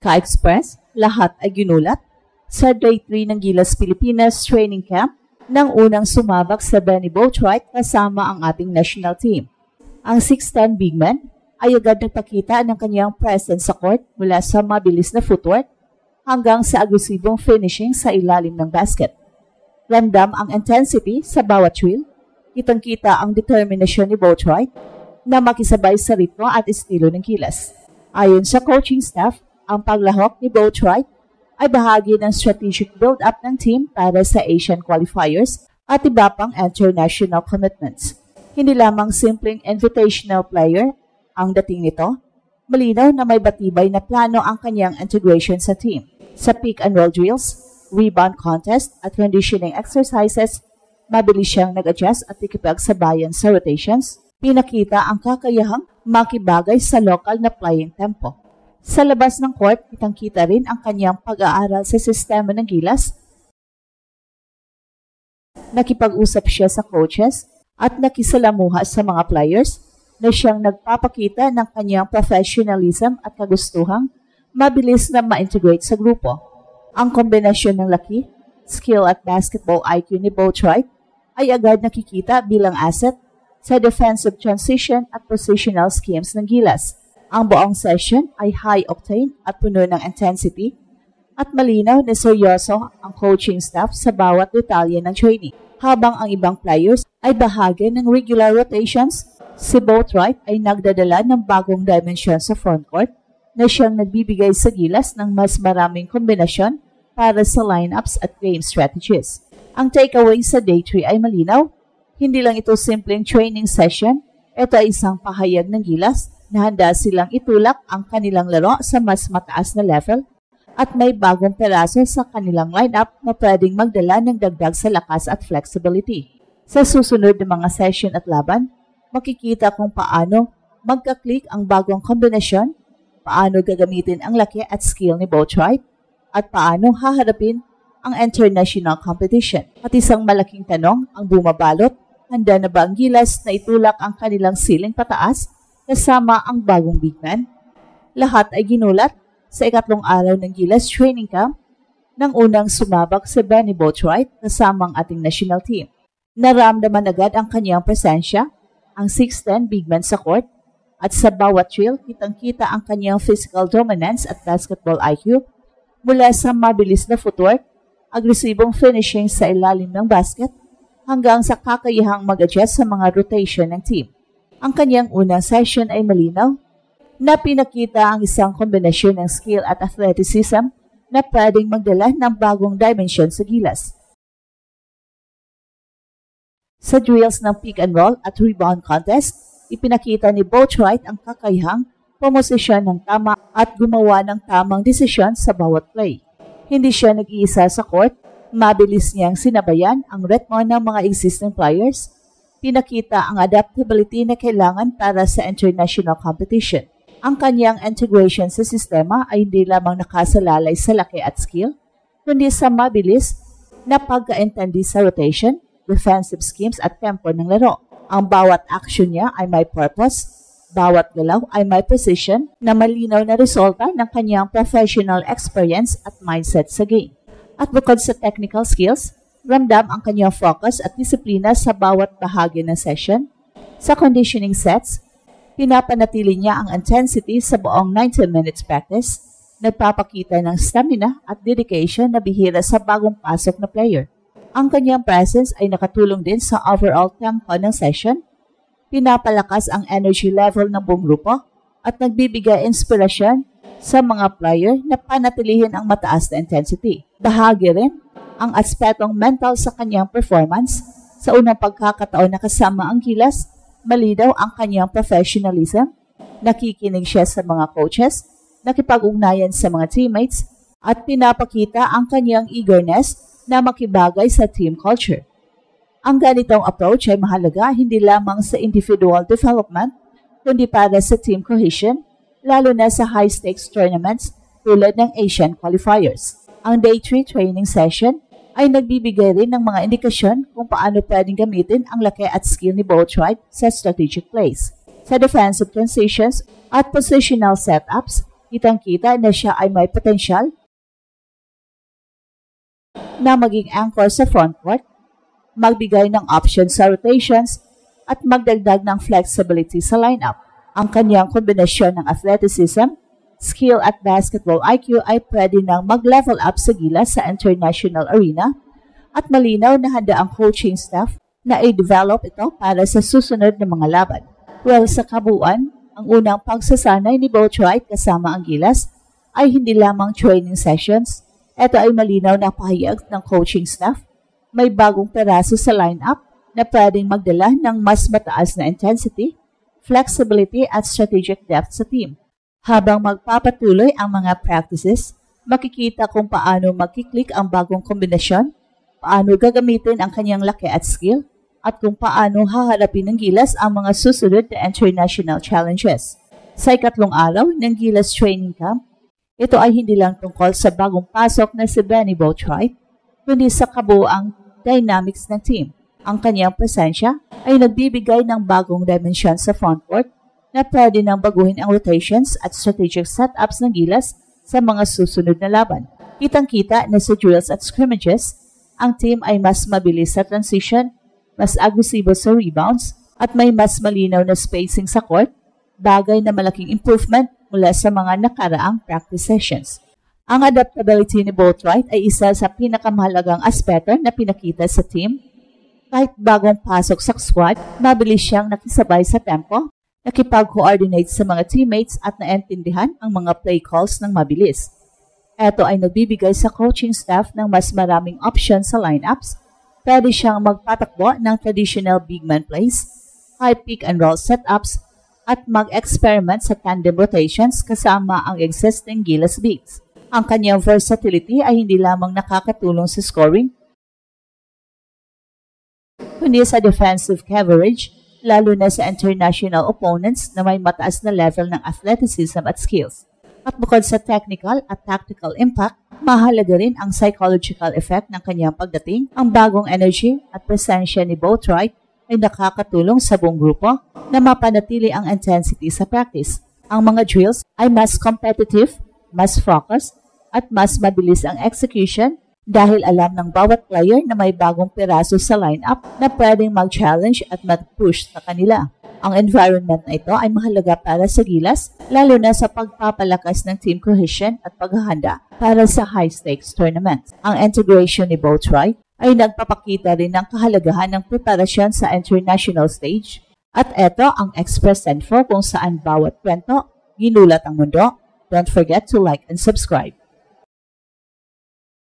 Ka-Express, lahat ay ginulat sa Day 3 ng Gilas Pilipinas Training Camp nang unang sumabak sa Benny Boatwright kasama ang ating national team. Ang 6'10" big man ay agad nagpakita ng kanyang presence sa court mula sa mabilis na footwork hanggang sa agresibong finishing sa ilalim ng basket. Ramdam ang intensity sa bawat drill, kitang-kita ang determinasyon ni Boatwright na makisabay sa ritmo at estilo ng Gilas. Ayon sa coaching staff, ang paglahok ni Boatwright ay bahagi ng strategic build-up ng team para sa Asian qualifiers at iba pang international commitments. Hindi lamang simpleng invitational player ang dating nito, malinaw na may batibay na plano ang kanyang integration sa team. Sa pick-and-roll drills, rebound contest at conditioning exercises, mabilis siyang nag-adjust at ikipagsabayan sa rotations. Pinakita ang kakayahang makibagay sa local na playing tempo. Sa labas ng court, kitang-kita rin ang kanyang pag-aaral sa sistema ng Gilas. Nakipag-usap siya sa coaches at nakisalamuha sa mga players na siyang nagpapakita ng kanyang professionalism at kagustuhang mabilis na ma-integrate sa grupo. Ang kombinasyon ng laki, skill at basketball IQ ni Boatwright ay agad nakikita bilang asset sa defensive transition at positional schemes ng Gilas. Ang buong session ay high-octane at puno ng intensity at malinaw na seryoso ang coaching staff sa bawat detalye ng training. Habang ang ibang players ay bahagi ng regular rotations, si Boatwright ay nagdadala ng bagong dimensyon sa frontcourt na siyang nagbibigay sa Gilas ng mas maraming kombinasyon para sa lineups at game strategies. Ang takeaway sa Day 3 ay malinaw. Hindi lang ito simpleng training session, ito ay isang pahayag ng Gilas na handa silang itulak ang kanilang laro sa mas mataas na level at may bagong peraso sa kanilang lineup na pwedeng magdala ng dagdag sa lakas at flexibility. Sa susunod na mga session at laban, makikita kung paano magka-click ang bagong kombinasyon, paano gagamitin ang laki at skill ni Boatwright, at paano haharapin ang international competition. At isang malaking tanong ang bumabalot, handa na ba ang Gilas na itulak ang kanilang ceiling pataas kasama ang bagong big man? Lahat ay ginulat sa ikatlong araw ng Gilas Training Camp nang unang sumabak sa Benny Boatwright kasama ang ating national team. Naramdaman agad ang kanyang presensya, ang 6'10" big man sa court, at sa bawat drill, kitang-kita ang kanyang physical dominance at basketball IQ mula sa mabilis na footwork, agresibong finishing sa ilalim ng basket, hanggang sa kakayahang mag-adjust sa mga rotation ng team. Ang kanyang unang session ay malinaw na pinakita ang isang kombinasyon ng skill at athleticism na pwedeng magdala ng bagong dimension sa Gilas. Sa drills ng pick and roll at rebound contest, ipinakita ni Boatwright ang kakayahang pumosisyon ng tama at gumawa ng tamang desisyon sa bawat play. Hindi siya nag-iisa sa court, mabilis niyang sinabayan ang ritmo ng mga existing players. Pinakita ang adaptability na kailangan para sa international competition. Ang kanyang integration sa sistema ay hindi lamang nakasalalay sa laki at skill, kundi sa mabilis na pagkaintindi sa rotation, defensive schemes at tempo ng laro. Ang bawat action niya ay may purpose, bawat galaw ay may precision na malinaw na resulta ng kanyang professional experience at mindset sa game. At bukod sa technical skills, ramdam ang kanyang focus at disiplina sa bawat bahagi ng session. Sa conditioning sets, pinapanatili niya ang intensity sa buong 90 minutes practice, nagpapakita ng stamina at dedication na bihira sa bagong pasok na player. Ang kanyang presence ay nakatulong din sa overall tempo ng session, pinapalakas ang energy level ng buong grupo at nagbibigay inspirasyon sa mga player na panatilihin ang mataas na intensity. Bahagi rin ang aspetong mental sa kanyang performance. Sa unang pagkakataon na kasama ang Gilas, malinaw ang kanyang professionalism, nakikinig siya sa mga coaches, nakipag-ugnayan sa mga teammates, at pinapakita ang kanyang eagerness na makibagay sa team culture. Ang ganitong approach ay mahalaga hindi lamang sa individual development, kundi para sa team cohesion, lalo na sa high-stakes tournaments tulad ng Asian qualifiers. Ang Day 3 training session ay nagbibigay rin ng mga indikasyon kung paano pwedeng gamitin ang laki at skill ni Boatwright sa strategic plays. Sa defensive transitions at positional setups, Kitang-kita na siya ay may potensyal na maging anchor sa frontcourt, magbigay ng options sa rotations, at magdagdag ng flexibility sa lineup. Ang kanyang kombinasyon ng athleticism, skill at basketball IQ ay pwede nang mag-level up sa gilas sa international arena at malinaw na handa ang coaching staff na i-develop ito para sa susunod na mga laban. Well, sa kabuuan, ang unang pagsasanay ni Boatwright kasama ang gilas ay hindi lamang training sessions. Ito ay malinaw na pahayag ng coaching staff. May bagong peraso sa lineup na pwedeng magdala ng mas mataas na intensity, flexibility at strategic depth sa team. Habang magpapatuloy ang mga practices, makikita kung paano magkiklik ang bagong kombinasyon, paano gagamitin ang kanyang laki at skill, at kung paano haharapin ng gilas ang mga susunod na international challenges. Sa ikatlong araw ng Gilas Training Camp, ito ay hindi lang tungkol sa bagong pasok na si Benny Boatwright, kundi sa kabuuang dynamics ng team. Ang kanyang presensya ay nagbibigay ng bagong dimensyon sa frontcourt na pwede nang baguhin ang rotations at strategic setups ng gilas sa mga susunod na laban. Kitang-kita na sa drills at scrimmages, ang team ay mas mabilis sa transition, mas agresibo sa rebounds, at may mas malinaw na spacing sa court, bagay na malaking improvement mula sa mga nakaraang practice sessions. Ang adaptability ni Boatwright ay isa sa pinakamahalagang aspeto na pinakita sa team. Kahit bagong pasok sa squad, mabilis siyang nakisabay sa tempo, nakipag-coordinate sa mga teammates at naintindihan ang mga play calls ng mabilis. Ito ay nagbibigay sa coaching staff ng mas maraming options sa lineups. Pwede siyang magpatakbo ng traditional big man plays, high pick and roll setups, at mag-experiment sa tandem rotations kasama ang existing gilas bigs. Ang kanyang versatility ay hindi lamang nakakatulong sa scoring, kundi sa defensive coverage, lalo na sa international opponents na may mataas na level ng athleticism at skills. At bukod sa technical at tactical impact, mahalaga rin ang psychological effect ng kanyang pagdating. Ang bagong energy at presensya ni Boatwright ay nakakatulong sa buong grupo na mapanatili ang intensity sa practice. Ang mga drills ay mas competitive, mas focused, at mas mabilis ang execution dahil alam ng bawat player na may bagong piraso sa lineup na pwedeng mag-challenge at mag-push sa kanila. Ang environment na ito ay mahalaga para sa gilas, lalo na sa pagpapalakas ng team cohesion at paghahanda para sa high-stakes tournament. Ang integration ni Boatwright ay nagpapakita rin ng kahalagahan ng preparasyon sa international stage. At ito ang Express Info kung saan bawat kwento, ginulat ang mundo. Don't forget to like and subscribe.